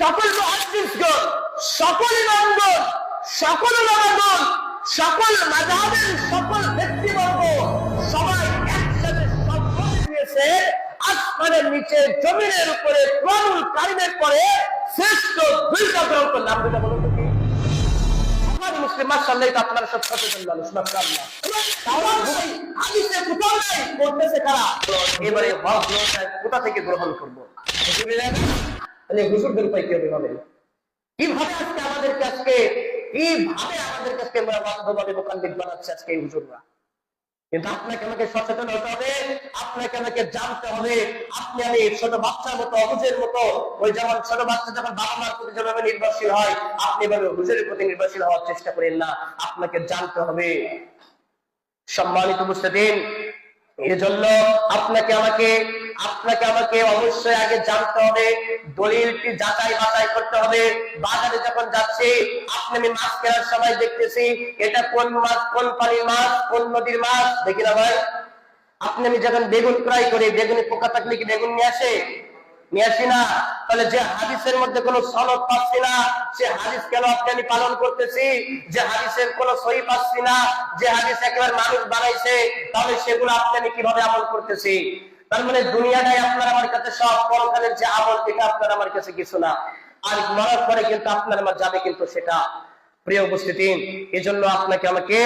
সকল মুহাদ্দিসগণ, সকল ইমামগণ, সকল উলামাগণ, সকল মাযহাবের সকল ব্যক্তিবর্গ সবাই একসাথে সম্মতি দিয়েছে আসমানের নিচে জমিনের উপরে কোরআনুল কারীমের পরে শ্রেষ্ঠ দুইটা গ্রন্থ নাম দুটো বলুন তো কি? বুখারী মুসলিম। মাশাআল্লাহ, এটা আপনারা সব সচেতন মানুষ, মাশাআল্লাহ। তাহলে হাদিসে কোথাও নাই, পড়তেছে কারা? এবারে হক গ্রন্থ কোথা থেকে গ্রহণ করব? তাহলে হুজুরদের উপায় কি হবে? কিভাবে আমাদের কাছে বাধ্যভাবে মুকাল্লিদ বানাচ্ছে আজকে এই হুজুররা? কিন্তু আপনাকে আমাকে সচেতন হতে হবে, আপনাকে আমাকে জানতে হবে। আপনি আমি ছোট বাচ্চার মতো, অবুঝের মতো, ওই যেমন ছোট বাচ্চা যখন বাবা মার প্রতি যেভাবে নির্ভরশীল হয়, আপনি এভাবে হুজুরের প্রতি নির্ভরশীল হওয়ার চেষ্টা করেন না। আপনাকে জানতে হবে। সম্মানিত মুসলিম, এজন্য আপনাকে আমাকে অবশ্যই আগে জানতে হবে, দলিলটি যাচাই বাছাই করতে হবে। বাজারে যখন যাচ্ছি, আমি মাছ কেনার সময় দেখতেছি এটা কোন মাছ, কোন পানির মাছ, কোন নদীর মাছ, দেখি না ভাই? আমি যখন বেগুন ক্রয় করি, বেগুনে পোকা থাকলে কি বেগুন নিয়ে আসি না? তাহলে যে হাদিসের মধ্যে কোনো সনদ পাচ্ছি না, সে হাদিস কেন আমি পালন করতেছি? যে হাদিসের কোনো সহি পাচ্ছি না, যে হাদিস একেবারে মানুষ বানাইছে, তাহলে সেগুলো আমি কিভাবে আমল করতেছি? তার মানে দুনিয়াটাই আপনার আমার কাছে সব, পরকালের যে আমল এটা আপনার আমার কাছে কিছু না। আর মরার পরে কিন্তু আপনার আমার যাবে কিন্তু সেটা। প্রিয় উপস্থিতি, এজন্য আপনাকে আমাকে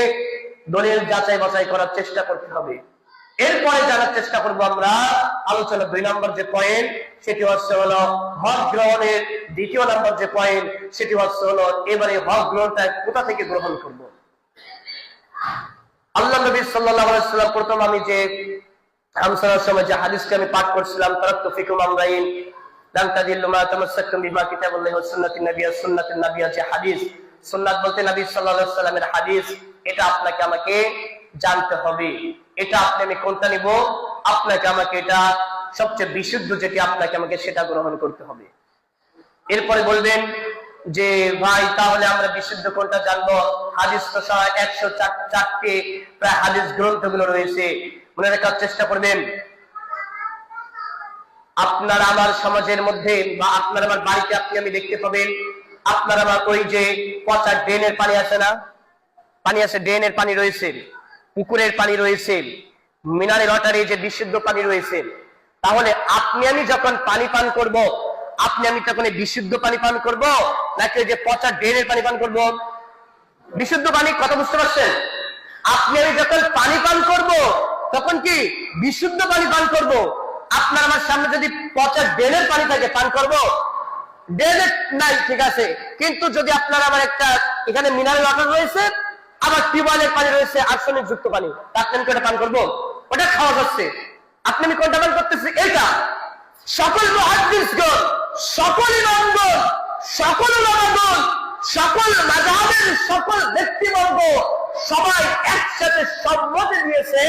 দলিল যাচাই বাছাই করার চেষ্টা করতে হবে। এরপরে জানার চেষ্টা করবো আমরা আলোচনা 2 নম্বর যে পয়েন্ট, সেটি হচ্ছে হলো হক গ্রহণের দ্বিতীয় নম্বর যে পয়েন্ট, সেটি হচ্ছে হলো এবারে হক গ্রহণটা কোথা থেকে গ্রহণ করব? আল্লাহ নবী সাল্লাল্লাহু আলাইহি ওয়াসাল্লাম প্রথম আমি যে আমসার সময় যে হাদিসটা আমি পাঠ করছিলাম, তারাক্তু ফিকুম আমরাইন লান তাদিল্লু মা তামাসসাকতুম বিমা কিতাবুল্লাহি ওয়া সুন্নাতিন নবী সুন্নাতিন নবী, যে হাদিস, সুন্নাত বলতে নবী সাল্লাল্লাহু আলাইহি ওয়াসাল্লামের হাদিস, এটা আপনাকে আমাকে জানতে হবে। এটা আমি কোনটা নিব? আপনাকে আমাকে এটা সবচেয়ে বিশুদ্ধ যেটি আপনাকে আমাকে সেটা গ্রহণ করতে হবে। এরপরে বলবেন যে ভাই তাহলে আমরা বিশুদ্ধ কোনটা জানবো? হাদিস তো 104টি প্রায় হাদিস গ্রন্থগুলো রয়েছে। মনে রাখার চেষ্টা করবেন, আপনার আমার সমাজের মধ্যে বা আপনার আমার বাড়িতে আমি দেখতে পাবেন, আপনার আমার ওই যে পচা ড্রেনের পানি আছে না, পানি আছে, ড্রেনের পানি রয়েছে, পুকুরের পানি রয়েছে, মিনারেল ওয়াটারে যে বিশুদ্ধ পানি রয়েছে। তাহলে আমি যখন পানি পান করব, আমি তখন বিশুদ্ধ পানি পান করব নাকি ওই যে পচা ড্রেনের পানি পান করব? বিশুদ্ধ পানি, কথা বুঝতে পারছেন? আমি যখন পানি পান করব তখন কি বিশুদ্ধ পানি পান করব? আপনার আমার সামনে যদি পচা ড্রেনের পানি থাকে, পান করব? ড্রেনের নাই, ঠিক আছে, কিন্তু যদি আপনার আমার একটা এখানে মিনারেল ওয়াটার রয়েছে, আবার টিউবওয়েলের পানি রয়েছে, আর্সেনিক যুক্ত পানি, আপনি কোনটা পান করবো? ওটা খাওয়া যাচ্ছে, আমি কোনটা পান করতেছি? এটা। সকল মুহাদ্দিসগণ, সকল ইমামগণ, সকল উলামাগণ, সকল মাযহাবের সকল ব্যক্তিবর্গ সবাই একসাথে সম্মতি দিয়েছে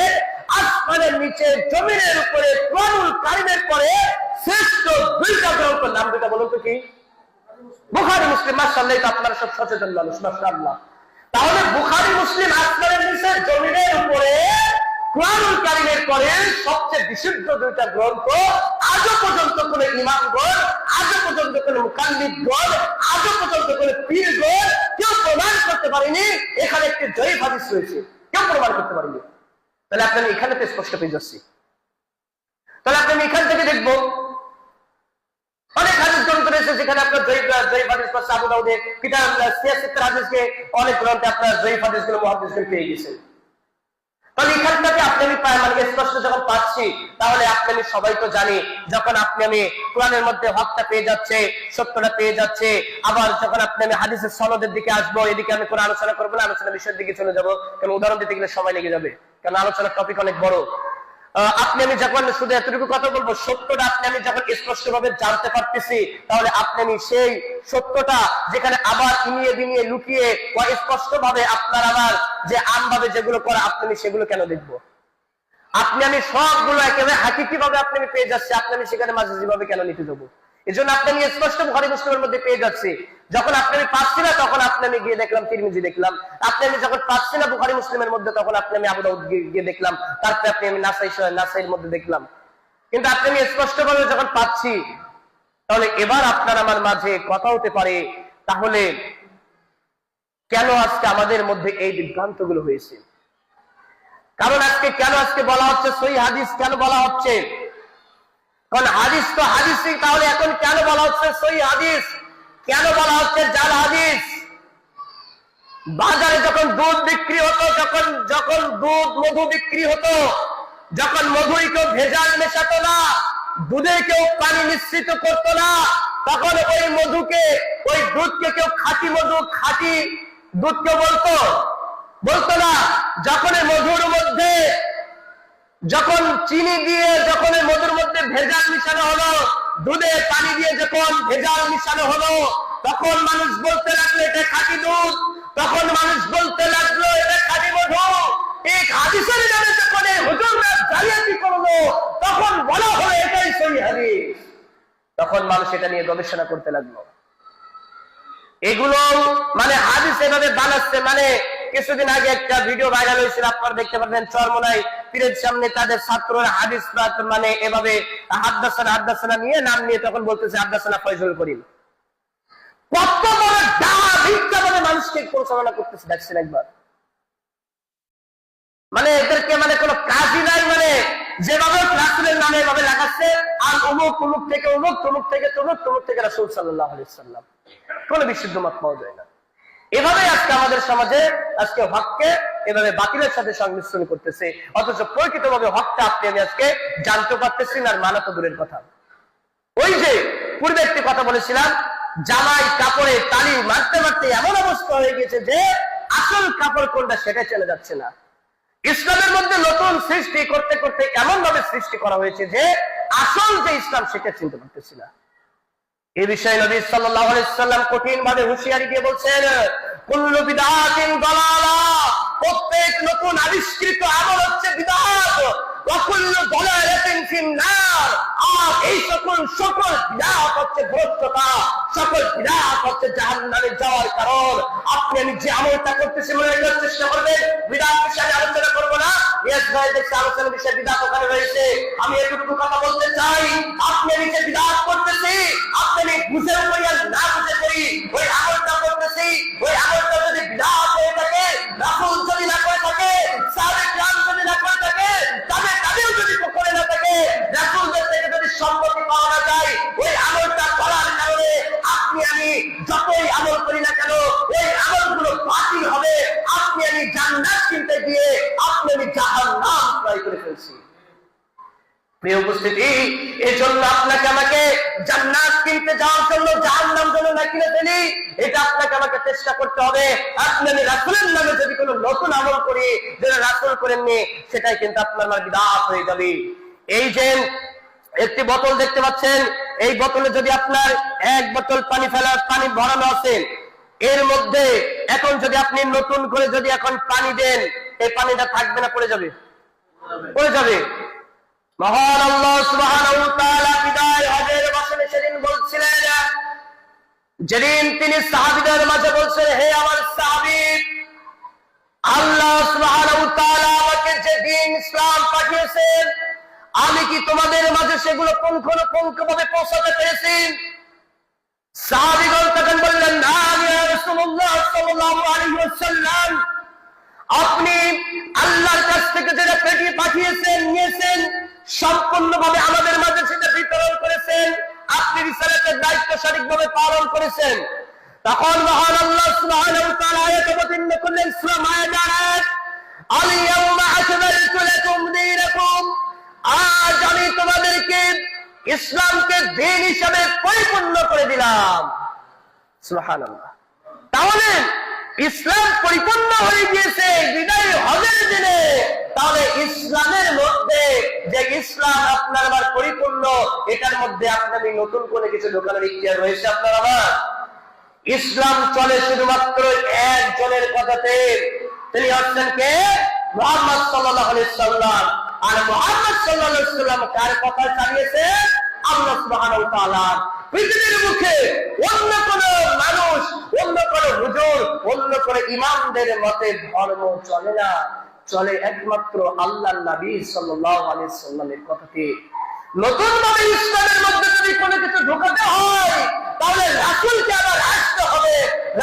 আসমানের নিচে জমিনের উপরে কোরআনুল কারীমের পরে শ্রেষ্ঠ দুইটা গ্রন্থ নাম দুটো বলুন তো কি? বুখারী মুসলিম। মাশাআল্লাহ, এটা আপনারা সব সচেতন মানুষ, মাশাআল্লাহ। তাহলে বুখারী মুসলিম আসমানের নিচে জমিনের উপরে কোরআনুল কারীমের পরে সবচেয়ে বিশুদ্ধ দুইটা গ্রন্থ। আজও পর্যন্ত কোন ইমামগণ, আজও পর্যন্ত কোন মুকাল্লিদগণ, আজও পর্যন্ত কোন পীরগণ কেউ প্রমাণ করতে পারেনি এখানে একটি জয়ীফ হাদিস রয়েছে, কেউ প্রমাণ করতে পারেনি। তাহলে আপনি এখানে তো স্পষ্ট পেয়ে যাচ্ছি। তাহলে আপনি এখান থেকে দেখবো অনেক হাদিস গ্রন্থ রয়েছে যেখানে আপনার জয়ীফ হাদিস পাচ্ছে। আবু দাউদের কিতাব সিয়াসিত্তুল হাদিসকে অনেক গ্রন্থে আপনার জয়ীফ হাদিসগুলো মুহাদ্দিসগণ পেয়ে গেছেন। তাহলে এখান থেকে আমি স্পষ্ট যখন পাচ্ছি, তাহলে আমি সবাই তো জানি যখন আমি কোরআনের মধ্যে হকটা পেয়ে যাচ্ছে, সত্যটা পেয়ে যাচ্ছে, আবার যখন আমি হাদিসের সনদের দিকে আসবো, এদিকে আমি কোনো আলোচনা করবো না, আলোচনা বিষয়ের দিকে চলে যাবো, কারণ উদাহরণ দিতে গেলে সময় লেগে যাবে, কারণ আলোচনার টপিক অনেক বড়। আমি যখন শুধু এতটুকু কথা বলবো, সত্যটা আমি যখন স্পষ্ট ভাবে জানতে পারতেছি, তাহলে আমি সেই সত্যটা যেখানে আবার ইনিয়ে বিনিয়ে লুকিয়ে বা স্পষ্ট ভাবে আপনার আমার যে আমভাবে যেগুলো করা, আমি সেগুলো কেন দেখবো? আমি সবগুলো একেবারে হাকিকি ভাবে আমি পেয়ে যাচ্ছি, আমি সেখানে মাঝাজি ভাবে কেন নিতে যাবো? এই জন্য আমি স্পষ্ট বুখারী মুসলিমের মধ্যে পেয়ে যাচ্ছি। যখন আমি পাচ্ছি না, তখন আমি গিয়ে দেখলাম তিরমিজি দেখলাম। আমি যখন পাচ্ছি না বুখারী মুসলিমের মধ্যে, তখন আমি আবু দাউদ গিয়ে দেখলাম, তারপরে আমি নাসাইর মধ্যে দেখলাম। কিন্তু আমি স্পষ্ট ভাবে যখন পাচ্ছি, তাহলে এবার আপনার আমার মাঝে কথা হতে পারে, তাহলে কেন আজকে আমাদের মধ্যে এই বিভ্রান্তগুলো হয়েছে? কারণ আজকে বলা হচ্ছে সহিহ হাদিস, কেন বলা হচ্ছে? কারণ হাদিস তো হাদিসই, তাহলে এখন কেন বলা হচ্ছে সহিহ হাদিস, কেন বলা হচ্ছে জাল হাদিস? বাজারে যখন দুধ বিক্রি হতো, যখন দুধ মধু বিক্রি হতো, যখন মধুই কেউ ভেজাল মেশাতো না, দুধে কেউ পানি মিশ্রিত করতো না, তখন ওই মধুকে, ওই দুধকে কেউ খাঁটি মধু, খাঁটি দুধকে বলতো না। যখন এই মধুর মধ্যে, যখন চিনি দিয়ে, যখন এই মধুর মধ্যে ভেজাল মিশানো হলো, দুধে পানি দিয়ে যখন ভেজাল মিশানো হলো, তখন মানুষ বলতে লাগলো এটা খাঁটি দুধ, তখন মানুষ বলতে লাগলো এটা খাঁটি মধু। এই হাদিসের নামে যখন হুজুররা জালিয়াতি করলো, তখন বলা হলো এটাই সহিহ হাদিস। তখন মানুষ এটা নিয়ে গবেষণা করতে লাগলো। এগুলো মানে হাদিস এভাবে বানাচ্ছে। মানে কিছুদিন আগে একটা ভিডিও ভাইরাল হয়েছিল, আপনারা দেখতে পারবেন, চরমোনাই পীরের সামনে তাদের ছাত্ররা হাদিস মানে এভাবে হাদ্দাসানা নিয়ে নাম নিয়ে তখন বলতেছে হাদ্দাসানা ফয়জুল করিম। কত বড় ডাহা ভিক্ষাভাবে মানুষকে পরিচালনা করতেছে দেখছেন একবার? মানে এদেরকে মানে কোনো কাজই নাই, মানে যেভাবে রাসূলের নামে এভাবে লেখাচ্ছে, আর অমুক থেকে অমুক, তমুক থেকে রাসূল সাল্লাল্লাহু আলাইহি ওয়াসাল্লাম, কোনো বিশুদ্ধ মত পাওয়া যায় না। এভাবে আজকে আমাদের সমাজে আজকে হককে এভাবে বাতিলের সাথে সংমিশ্রণ করতেছে, অথচ প্রকৃতভাবে হকটা আপনি আমি আজকে জানতে পারতেছি না, আর মানা তো দূরের কথা। ওই যে পূর্বে একটি কথা বলেছিলাম, জামাই কাপড়ে তালি মারতে মারতে এমন অবস্থা হয়ে গেছে যে আসল কাপড় কোনটা সেটা চলে যাচ্ছে না। ইসলামের মধ্যে নতুন সৃষ্টি করতে করতে এমন ভাবে সৃষ্টি করা হয়েছে যে আসল যে ইসলাম সেটা চিনতে পারতেছি না। এই বিষয়ে নবী সাল্লাল্লাহু আলাইহি ওয়াসাল্লাম কঠিন ভাবে হুঁশিয়ারি দিয়ে বলছেন, কুল্লু বিদআতিন দালালাহ, প্রত্যেক নতুন আবিষ্কৃত আমল হচ্ছে বিদআত, ওয়া কুল্লু দালালাতিন ফিন-নার, আর এই সকল বিদআত হচ্ছে ভ্রষ্টতা, সকল বিদআত হচ্ছে জাহান্নামে যাওয়ার কারণ। আপনি আমি যে আমলটা করতেছি মনে রাখার চেষ্টা করবেন, বিদআত বিষয়ে আলোচনা করব না, ইয়াস ভাই দেখছে আলোচনা বিষয়ে বিদআত ওখানে রয়েছে। আমি এটুকু কথা বলতে চাই, আপনি আমি যে বিদআত করতেছি, আপনি বুঝে করি আর না বুঝে করি, ওই আমলটা করতেছি, ওই আমলটা যদি বিদআত হয়ে থাকে, রাসূল যদি না করে থাকে, সাহাবায়ে কিরাম যদি না করে থাকে, তাদের যদি করে না থাকে, রাসূলদের থেকে যদি সম্মতি পাওয়া না যায়, ওই আমলটা করার কারণে আপনি আমি যতই আমল করি না কেন, ওই আমলগুলো বাতিল হবে। আপনি আমি জান্নাত কিনতে গিয়ে আপনি আমি জাহান্নাম ক্রয় করে ফেলছি। প্রিয় উপস্থিতি, এই জন্য আপনাকে আমাকে জান্নাত কিনতে যাওয়ার জন্য জাহান্নাম যেন না কিনে ফেলি, এটা আপনাকে আমাকে চেষ্টা করতে হবে। আপনি আমি রাসূলের নামে যদি কোনো নতুন আমল করি যেটা রাসূল করেননি, সেটাই কিন্তু আপনার আমার বিদআত হয়ে যাবে। এই যে একটি বোতল দেখতে পাচ্ছেন, এই বোতলে যদি আপনার এক বোতল পানি ভরানো আছে, এর মধ্যে এখন যদি আপনি নতুন করে যদি এখন পানি দেন, এই পানিটা থাকবে না, পড়ে যাবে। মহান আল্লাহ সুবহানাহু ওয়া তাআলা বিদায় হজের ভাষণে সেদিন বলছিলেন, যেদিন তিনি সাহাবীদের মাঝে বলছেন, হে আমার সাহাবী, আল্লাহ সুবহানাহু ওয়া তাআলা আমাকে যে দ্বীন ইসলাম পাঠিয়েছেন, আমি কি তোমাদের মাঝে সেগুলো পুঙ্খানুপুঙ্খভাবে পৌঁছাতে পেরেছি? সাহাবীগণ তখন বললেন, না ইয়া রাসূলুল্লাহ সাল্লাল্লাহু আলাইহি ওয়াসাল্লাম, আপনি আল্লাহর কাছ থেকে যেটা পাঠিয়েছেন, নিয়েছেন, সম্পূর্ণভাবে আমাদের মাঝে সেটা বিতরণ করেছেন, আপনি রিসালাতের দায়িত্ব সঠিকভাবে পালন করেছেন। তখন মহান আল্লাহ সুবহানাহু ওয়া তাআলা আয়াত অবতীর্ণ করলেন, সূরা মায়েদার, আল-ইয়াওমা আকমালতু লাকুম দীনাকুম, আজ আমি তোমাদেরকে ইসলামকে দ্বীন হিসাবে পরিপূর্ণ করে দিলাম। সুবহানাল্লাহ। তাহলে ইসলাম পরিপূর্ণ হয়ে গিয়েছে বিদায় হজের দিনে। তাহলে ইসলামের মধ্যে যে ইসলাম আপনার আমার পরিপূর্ণ, এটার মধ্যে আপনার নতুন করে কিছু ঢোকানোর ইখতিয়ার রয়েছে আপনার আমার? ইসলাম চলে শুধুমাত্র একজনের কথাতে, তিনি হচ্ছেন কে? মুহাম্মদ সাল্লাল্লাহু আলাইহি ওয়াসাল্লাম। আর মুহাম্মদ সাল্লাল্লাহু আলাইহি ওয়াসাল্লাম কার কথা চালিয়েছে? আল্লাহ সুবহানাহু ওয়া তাআলা। পৃথিবীর মুখে অন্য কোন মানুষ, অন্য কোন হুজুর, অন্য কোন ইমামদের মতে ধর্ম চলে না, চলে একমাত্র আল্লাহর নবী সাল্লাল্লাহু আলাইহি ওয়াসাল্লামের কথাতে। নতুন ভাবে ইসলামের মধ্যে যদি কোনো কিছু ঢোকাতে হয় তাহলে রাসূলকে আবার আসতে হবে।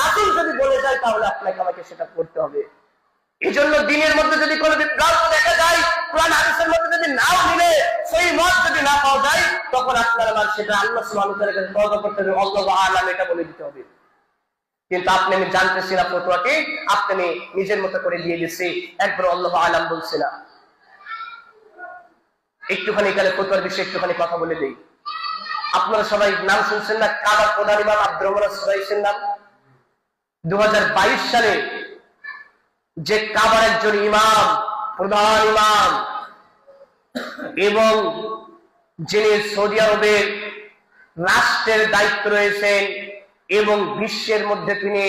রাসূল যদি বলে যায় তাহলে আপনাকে আমাকে সেটা করতে হবে। এই জন্য দিনের মধ্যে যদি কোনো বিভ্রান্ত দেখা যায়, কোরআন হাদিসের মধ্যে যদি নাও মিলে, সেই মত যদি না পাওয়া যায়, তখন আপনার আমার সেটা আল্লাহ সুবহানাহু ওয়া তাআলার কাছে তওবা করতে হবে, আল্লাহু আ'লাম এটা বলে দিতে হবে। কিন্তু আপনি আমি জানতেছি না ফতোয়াকে, আপনি নিজের মতো করে দিয়ে দিচ্ছি, একবার আল্লাহু আ'লাম বলছি না। একটুখানি কালে ফতোয়ার বিষয়ে একটুখানি কথা বলে দেই। আপনারা সবাই নাম শুনছেন না কাবার প্রধান ইমাম আব্দুর রহমান সুরাইসের নাম? 2022 সালে যে কাবার একজন ইমাম, প্রধান ইমাম, এবং যিনি সৌদি আরবের রাষ্ট্রের দায়িত্ব রয়েছেন এবং বিশ্বের মধ্যে তিনি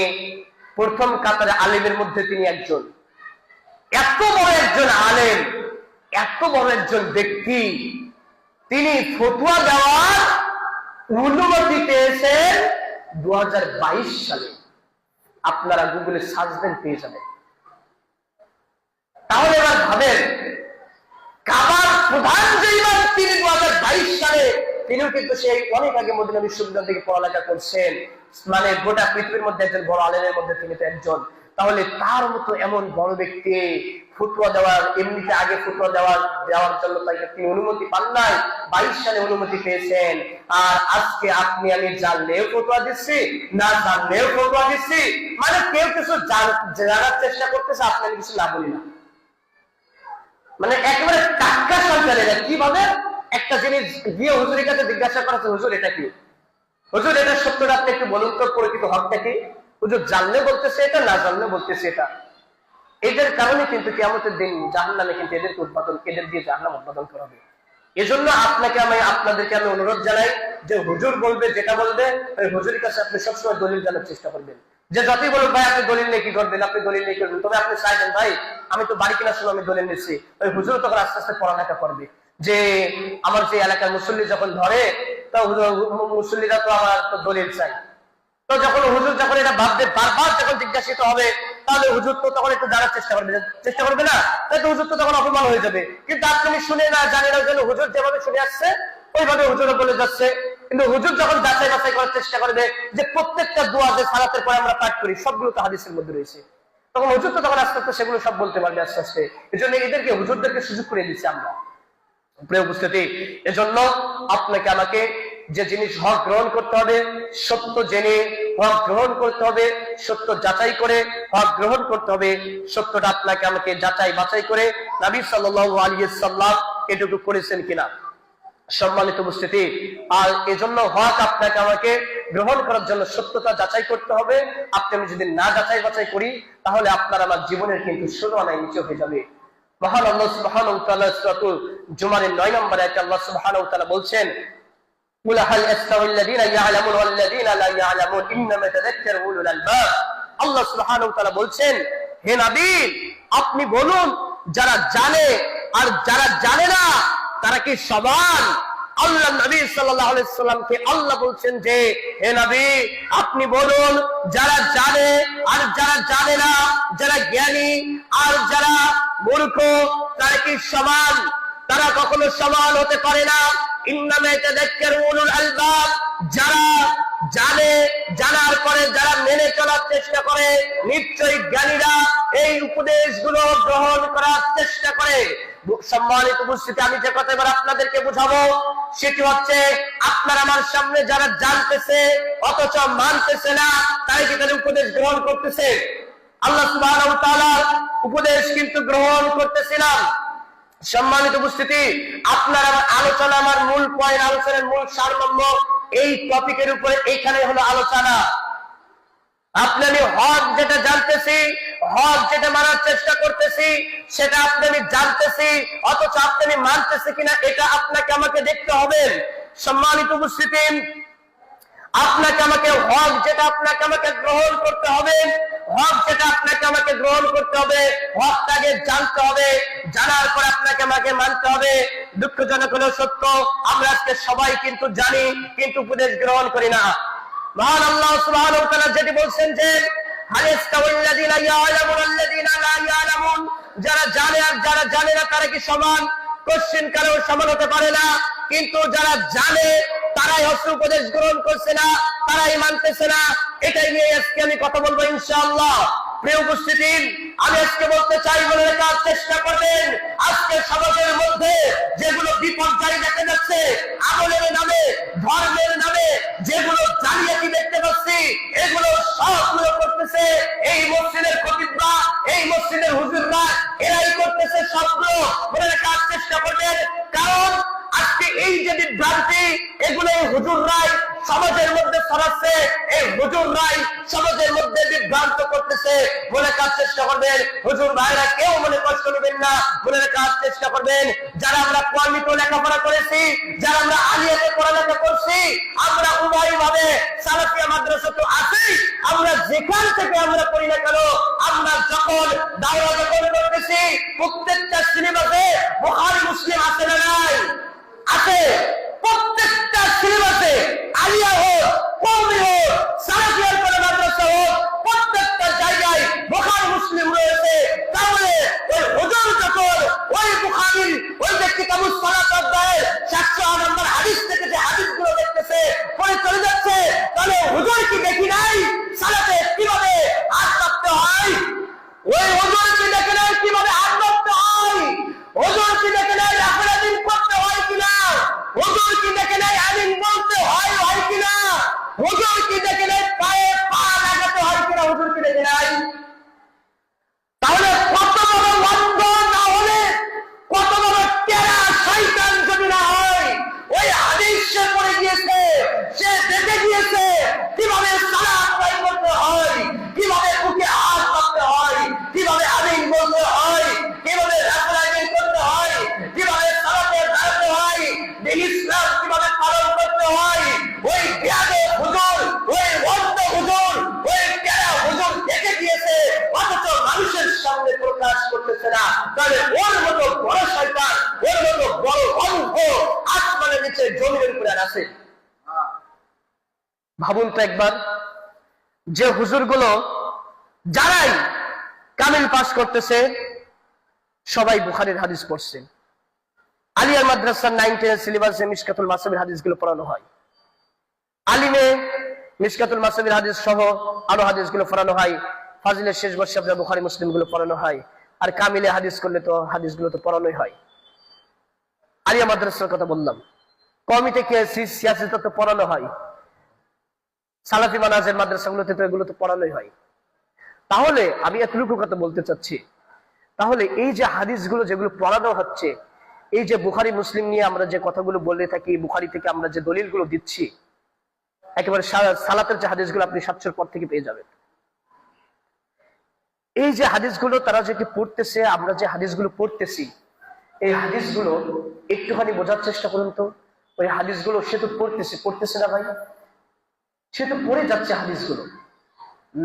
প্রথম কাতারে আলেমের মধ্যে তিনি একজন, এত বড় একজন আলেম, এত বড় একজন ব্যক্তি, তিনি ফতোয়া দেওয়ার অনুমতি পেয়েছেন 2022 সালে। আপনারা গুগলে সার্চ দেন, পেয়ে যাবেন। তাহলে এবার ভাবেন, কাবার প্রধান যে ইমাম তিনি 2022 সালে, তিনিও কিন্তু সেই অনেক আগে মদিনা বিশ্ববিদ্যালয় থেকে পড়ালেখা করছেন, মানে গোটা পৃথিবীর মধ্যে একজন বড় আলেমের মধ্যে তিনি তো একজন। তাহলে তার মতো এমন বড় ব্যক্তি ফতোয়া দেওয়ার, এমনিতে আগে ফতোয়া দেওয়ার জন্য তিনি অনুমতি পান নাই, 22 সালে অনুমতি পেয়েছেন। আর আজকে আপনি আমি জানলেও ফতোয়া দিচ্ছি, না জানলেও ফতোয়া দিচ্ছি, মানে কেউ কিছু জানার চেষ্টা করতেছে, আপনি আমি কিছু না বলি না, মানে একেবারে টাটকা সরকারেরা কিভাবে একটা জিনিস গিয়ে হুজুরের কাছে জিজ্ঞাসা করেছে, হুজুর এটা কি, হুজুর এটা সত্যটা আপনি একটু বলুন তো, প্রকৃত হকটা কি? হুজুর জানলে বলতেছে এটা, না জানলে বলতেছে এটা। এদের কারণে কিন্তু কিয়ামতের দিন জাহান্নামে কিন্তু এদের দিয়ে জাহান্নাম উৎপাদন করা হবে। এজন্য আপনাদেরকে আমি অনুরোধ জানাই যে হুজুর বলবে যেটা বলবে, ওই হুজুরের কাছে আপনি সবসময় দলিল জানার চেষ্টা করবেন। যে যতই বলুন ভাই আপনি দলিল নিয়ে কি করবেন, আপনি দলিল নিয়ে করবেন, তবে আপনি চাইবেন ভাই আমি তো বাড়ি কেনার সময় আমি দলিল নিচ্ছি, ওই হুজুর তখন আস্তে আস্তে পড়ালেখা করবে। যে আমার যে এলাকার মুসল্লি যখন ধরে, তো মুসল্লিরা তো আমার তো দলিল চাই, তো যখন হুজুর যখন এটা ভাববে, বারবার যখন জিজ্ঞাসিত হবে, তাহলে হুজুর তো তখন একটু জানার চেষ্টা করবে না, তাই তো হুজুর তো তখন অপমান হয়ে যাবে। কিন্তু আপনি শুনে না জানি না জন্য হুজুর যেভাবে শুনে আসছে ওইভাবে হুজুরও বলে যাচ্ছে। কিন্তু হুজুর যখন যাচাই বাছাই করার চেষ্টা করবে যে প্রত্যেকটা দোয়া যে সালাতের পরে আমরা পাঠ করি সবগুলো তো হাদিসের মধ্যে রয়েছে, তখন হুজুর তো তখন আস্তে আস্তে সেগুলো সব বলতে পারবে আস্তে আস্তে। এই জন্য এদেরকে হুজুরদেরকে সুযোগ করে দিচ্ছি আমরা, প্রিয় উপস্থিতি। এজন্য আপনাকে আমাকে যে জিনিস হক গ্রহণ করতে হবে, সত্য জেনে হক গ্রহণ করতে হবে, সত্য যাচাই করে হক গ্রহণ করতে হবে। সত্যটা আপনাকে আমাকে যাচাই বাছাই করে নবী সাল্লাল্লাহু আলাইহি ওয়াসাল্লাম এটুকু করেছেন কিনা। সম্মানিত উপস্থিতি, আর এজন্য হক আপনাকে আমাকে গ্রহণ করার জন্য সত্যতা যাচাই করতে হবে। আপনি আমি যদি না যাচাই বাছাই করি তাহলে আপনার আমার জীবনের কিন্তু ষোলো আনায় নিচে হয়ে যাবে। মহান আল্লাহ সুবহানাহু ওয়া তাআলা সূরাতুল জুমারের 9 নম্বর আয়াতে আল্লাহ সুবহানাহু ওয়া তাআলা বলছেন, কুল হাল ইয়াস্তাউল্লাযীনা ইয়া'লামুন ওয়াল্লাযীনা লা ইয়া'লামুন ইন্নামা তাযাক্কারু উলুল আলবাব। আল্লাহ সুবহানাহু ওয়া তাআলা বলছেন, হে নবী আপনি বলুন যারা জানে আর যারা জানে না তারা কি সমান? আল্লাহ নবী সাল্লাল্লাহু আলাইহি সাল্লামকে আল্লাহ বলছেন যে হে নবী আপনি বলুন যারা জানে আর যারা জানে না, যারা জ্ঞানী আর যারা মূর্খ তারা কি সমান? তারা কখনো সমান হতে পারে না। ইন্নামা তাযাক্কারু উলুল আলবাব, যারা জানে, জানার পরে যারা মেনে চলার চেষ্টা করে, নিশ্চয়ই জ্ঞানীরা এই উপদেশগুলো গ্রহণ করার চেষ্টা করে। সম্মানিত উপস্থিতি, আমি যে কথা এবার আপনাদেরকে বুঝাবো সেটি হচ্ছে আপনার আমার সামনে যারা জানতেছে অথচ মানতেছে না, তাই কি তাদের উপদেশ গ্রহণ করতেছে? আল্লাহ সুবহানাহু ওয়া তাআলার উপদেশ কিন্তু গ্রহণ করতেছিলাম। সম্মানিত উপস্থিতি, আপনার আমার আলোচনা, আমার মূল পয়েন্ট, আলোচনার মূল সারমর্ম এই টপিকের উপরে এইখানে হলো আলোচনা। আপনি আমি হক যেটা জানতেছি, হক যেটা মানার চেষ্টা করতেছি সেটা আপনি আমি জানতেছি, অথচ আপনি আমি মানতেছি কিনা এটা আপনাকে আমাকে দেখতে হবে। সম্মানিত উপস্থিতি, আপনাকে আমাকে হক যেটা আপনাকে আমাকে গ্রহণ করতে হবে, হক যেটা আপনাকে আমাকে গ্রহণ করতে হবে, হকটাকে জানতে হবে, জানার পর আপনাকে আমাকে মানতে হবে। দুঃখজনক হলেও সত্য, আমরা আজকে সবাই কিন্তু জানি কিন্তু উপদেশ গ্রহণ করি না। মহান আল্লাহ সুবহানাহু ওয়া তাআলা যেটি বলছেন যে হালিস্তাউল্লাযীনা ইয়া'লামুন আল্লাযীনা লা ইয়া'লামুন, যারা জানে আর যারা জানে না তারা কি সমান? কোশ্চেন কারো সমান হতে পারে না। কিন্তু যারা জানে তারাই হচ্ছে উপদেশ গ্রহণ করছে না, তারাই মানতেছে না। এটাই নিয়ে আজকে আমি কথা বলবো ইনশাআল্লাহ। প্রিয় উপস্থিতি, আমি আজকে বলতে চাই, মনে রাখার চেষ্টা করবেন, আজকে সমাজের মধ্যে যেগুলো বিপর্যয় দেখা যাচ্ছে, আমলের নামে, ধর্মের নামে যেগুলো জালিয়াতি দেখতে পাচ্ছি, এগুলো সবগুলো করতেছে এই মসজিদের খতিবরা, এই মসজিদের হুজুররা, এরাই করতেছে সবগুলো। মনে রাখার চেষ্টা করবেন, কারণ আজকে এই যে বিভ্রান্তি, এগুলো হুজুররাই সমাজের মধ্যে ছড়াচ্ছে, এই হুজুররাই সমাজের মধ্যে বিভ্রান্ত করতেছে। মনে রাখার চেষ্টা করবেন, হুজুর ভাইরা কেউ মনে কষ্ট নেবেন না, মনে রাখার চেষ্টা করবেন, যারা আমরা কোরআনিক লেখাপড়া করেছি, যারা আমরা আলিয়াতে পড়ালেখা করছি, আমরা উভয় ভাবে সালাফিয়া মাদ্রাসা তো আছেই, আমরা যেখান থেকে আমরা করি না কেন, আমরা যখন দাওয়া যখন করতেছি, প্রত্যেকটা সিলেবাসে বুখারী মুসলিম আছে না নাই? আছে। প্রত্যেকটা সিলেবাসে আলিয়া হোক, কওমি হোক, সালাফিয়ার কোন মাদ্রাসা হোক, প্রত্যেকটা জায়গায় বুখারী মুসলিম রয়েছে। তাহলে ওই হুজুর যখন ওই বুখারীর ওই যে কিতাবুস সালাত অধ্যায়ের 708 নম্বর হাদিস থেকে যে হাদিসগুলো দেখতেছে, পরে চলে যাচ্ছে, তাহলে হুজুর কি দেখি নাই সালাতে কিভাবে হাত রাখতে হয়? ওই হুজুর কি দেখে নাই কিভাবে হাত রাখতে হয়? হুজুর কি দেখে নাই রাফেলাদিন করতে হয় কিনা? হুজুর কি দেখে নাই আমিন বলতে হয় কিনা? হুজুর কি দেখে নাই পায়ে পা লাগাতে হয় কিনা? হুজুর কি দেখে নাই? তাহলে কত বড় মন্দ না হলে, কত বড় টেরা শয়তান যদি না হয়, ওই হাদিস সে পড়ে গিয়েছে, সে দেখে গিয়েছে কিভাবে সালাত আদায় করতে হয়, কিভাবে বুকে হাত রাখতে হয়, কিভাবে আমিন বলতে হয়, কিভাবে রাফেলাদিন করতে হয়, কিভাবে সালাতে দাঁড়াতে হয়, দিন ইসলাম কিভাবে পালন করতে হয়। ওই বিয়াদে হুজুর, ওই অন্ধ হুজুর, ওই টেরা হুজুর দেখে গিয়েছে, অথচ মানুষের সামনে প্রকাশ করতেছে না। তাহলে ওর মতো বড় শয়তান, ওর মতো বড় অন্ধ আসমানের নিচে জমিনের উপরে আর আছে? ভাবুন তো একবার, যে হুজুরগুলো যারাই কামিল পাস করতেছে সবাই বুখারীর হাদিস পড়ছে। আলিয়ার মাদ্রাসার 9-10 সিলেবাসে মিশকাতুল মাসাবির হাদিসগুলো পড়ানো হয়। আলিমে মিশকাতুল মাসাবির হাদিস সহ আরো হাদিসগুলো পড়ানো হয়। ফাজিলের শেষ বর্ষে আপনার বুখারী মুসলিমগুলো পড়ানো হয়। আর কামিলে হাদিস করলে তো হাদিসগুলো তো পড়ানোই হয়। আলিয়া মাদ্রাসার কথা বললাম। কওমিতে কে সিয়াসিতে তো পড়ানো হয়। সালাফি মানহাজের মাদ্রাসাগুলোতে তো এগুলো তো পড়ানোই হয়। তাহলে আমি এতটুকু কথা বলতে চাচ্ছি, তাহলে এই যে হাদিসগুলো যেগুলো পড়ানো হচ্ছে, এই যে বুখারী মুসলিম নিয়ে আমরা যে কথাগুলো বলে থাকি, বুখারী থেকে আমরা যে দলিলগুলো দিচ্ছি, একেবারে সালাতের যে হাদিসগুলো আপনি 700 পর থেকে পেয়ে যাবেন। এই যে হাদিসগুলো তারা যে পড়তেছে, আমরা যে হাদিসগুলো পড়তেছি, এই হাদিসগুলো একটুখানি বোঝার চেষ্টা করুন তো। ওই হাদিসগুলো সে তো পড়তেছে না ভাই, সে তো পড়ে যাচ্ছে হাদিসগুলো।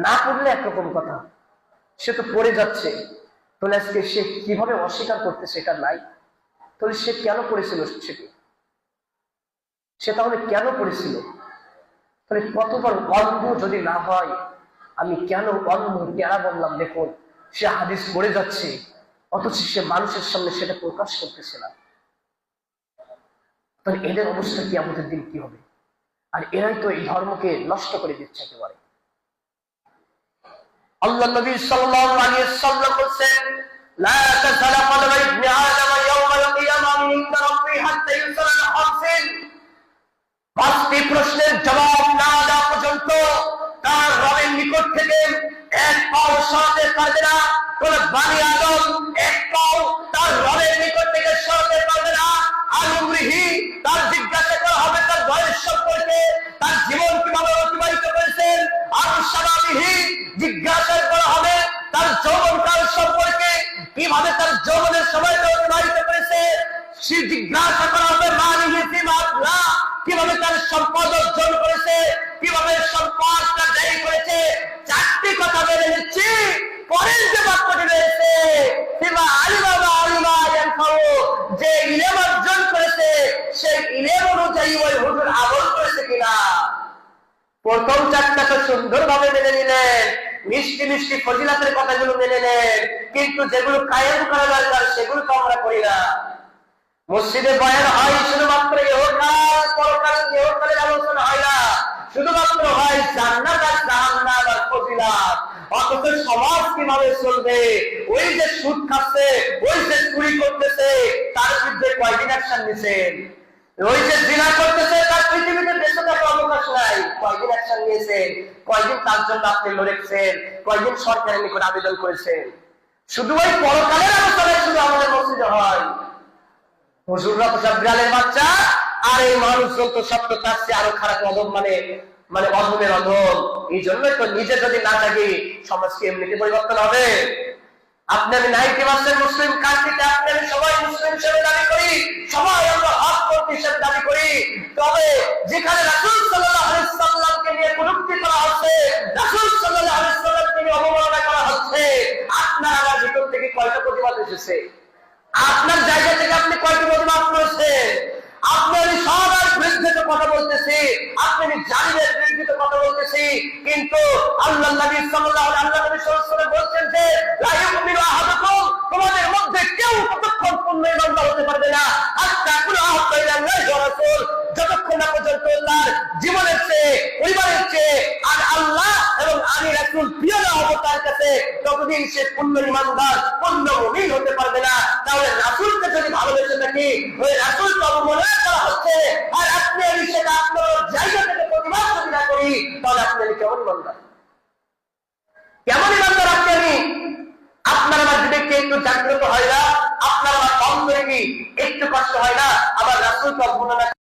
না পড়লে একরকম কথা, সে তো পড়ে যাচ্ছে। তাহলে আজকে সে কিভাবে অস্বীকার করতেছে এটা নাই? তাহলে সে কেন পড়েছিল? সে তাহলে কেন পড়েছিল? তাহলে কতবার অন্ধ যদি না হয়, আমি কেন অন্ধ টেরা বললাম? দেখুন, সে হাদিস পড়ে যাচ্ছে, অথচ সে মানুষের সামনে সেটা প্রকাশ করতেছে না। তাহলে এদের অবস্থা কি, আমাদের দিন কি হবে? আর এরাই তো এই ধর্মকে নষ্ট করে দিচ্ছে একেবারে। আল্লাহ নবী সাল্লাল্লাহু আলাইহি ওয়াসাল্লাম বলেন, লা তাযালা কদমা ইবনে আদম ইয়াওমাল কিয়ামাহ মিন ইনদা রাব্বি হাত্তা ইউসালা খামসিন। 5টি প্রশ্নের জবাব না দেওয়া পর্যন্ত তার রবের নিকট থেকে এক পাও সরাতে পারবে না। কোন বনি আদম এক পাও তার রবের নিকট থেকে সরাতে পারবে না। আলুমরিহি, তার জিজ্ঞাসা করা হবে তার বয়স সম্পর্কে, তার জীবন কিভাবে অতিবাহিত করেছেন। আর শাবাবিহি, জিজ্ঞাসা করা হবে তার যৌবনকাল সম্পর্কে, কিভাবে তার যৌবনের সময়টা অতিবাহিত করেছে। সে জিজ্ঞাসা করা হবে মালিহি ফিমা আফলা, কিভাবে তার সম্পদ অর্জন করেছে, কিভাবে সম্পদটা ব্যয় করেছে। 4টি কথা মেনে নিচ্ছি। পরের যে বাক্যটি রয়েছে, ফিমা আলিমা বা আলিমা ইয়ানফাউ, যে ইলম অর্জন করেছে সেই ইলম অনুযায়ী ওই হুজুর আমল করেছে কিনা। প্রথম 4টা তো সুন্দরভাবে মেনে নিলেন, মিষ্টি মিষ্টি ফজিলাতের কথাগুলো মেনে নেন, কিন্তু যেগুলো কায়েম করা দরকার সেগুলো তো আমরা করি না। মসজিদে বয়ান হয় শুধুমাত্র ইহকাল পরকাল, ইহকালের আলোচনা হয় না, শুধুমাত্র হয় জান্নাত আর জাহান্নাম আর ফজিলাত। অথচ সমাজ কিভাবে চলবে, ওই যে সুদ খাচ্ছে, ওই যে চুরি করতেছে, তার বিরুদ্ধে কয়দিন অ্যাকশন নিয়েছেন? ওই যে জিনা করতেছে, তার পৃথিবীতে বেঁচে থাকার অবকাশ নাই, কয়দিন অ্যাকশন নিয়েছেন? কয়দিন তার জন্য আপনি লড়েছেন? কয়দিন সরকারের নিকট আবেদন করেছেন? শুধু ওই পরকালের আলোচনায় শুধু আমাদের মসজিদে হয়। হুজুররা তো সব বিড়ালের বাচ্চা, আর এই মানুষজন তো সব তো তার চেয়ে আরো খারাপ অধম, মানে অধমের অধম। এই জন্যই তো নিজে যদি না থাকি, সমাজকে এমনিতে পরিবর্তন হবে? আপনি আমি 90% মুসলিম কান্ট্রিতে আপনি আমি সবাই মুসলিম হিসেবে দাবি করি, সবাই আমরা হকপন্থী হিসেবে দাবি করি। তবে যেখানে রাসূল সাল্লাল্লাহু আলাইহি সাল্লামকে নিয়ে কটূক্তি করা হচ্ছে, রাসূল সাল্লাল্লাহু আলাইহি সাল্লামকে নিয়ে অবমাননা করা হচ্ছে, আপনার আমার ভিতর থেকে কয়টা প্রতিবাদ এসেছে? আপনার জায়গা থেকে আপনি কয়টা প্রতিবাদ করেছেন? আপনি আমি সবার বিরুদ্ধে তো কথা বলতেছি, আপনি জালিমের বিরুদ্ধে কথা বলতেছি, কিন্তু আল্লাহ নবী সাল্লাল্লাহু আলাইহি ওয়াসাল্লাম বলছেন যে লা ইউমিনু আহাদুকুম, তোমাদের মধ্যে কেউ ততক্ষণ পূর্ণ ঈমানদার হতে পারবে না হাত্তা কুল আহাদু ইলাল্লাহি ওয়া রাসূল, যতক্ষণ না পর্যন্ত আল্লাহর জীবনের চেয়ে, পরিবারের চেয়ে আর আল্লাহ এবং আমি রাসূল প্রিয় না হবো তার কাছে, ততদিন সে পূর্ণ ঈমানদার, পূর্ণ মুমিন হতে পারবে না। তাহলে রাসূলকে যদি ভালোবেসে থাকি, ওই রাসূলকে অবমাননা করা হচ্ছে, আর আপনি আমি সেটা আপনার জায়গা থেকে প্রতিবাদ যদি না করি, তাহলে আপনি আমি কেমন ঈমানদার? কেমন ঈমানদার আপনি আমি? আপনার আমার বিবেককে একটু জাগ্রত হয় না? আপনার আমার অন্তরে কি একটু কষ্ট হয় না? আবার রাসূলকে অবমাননা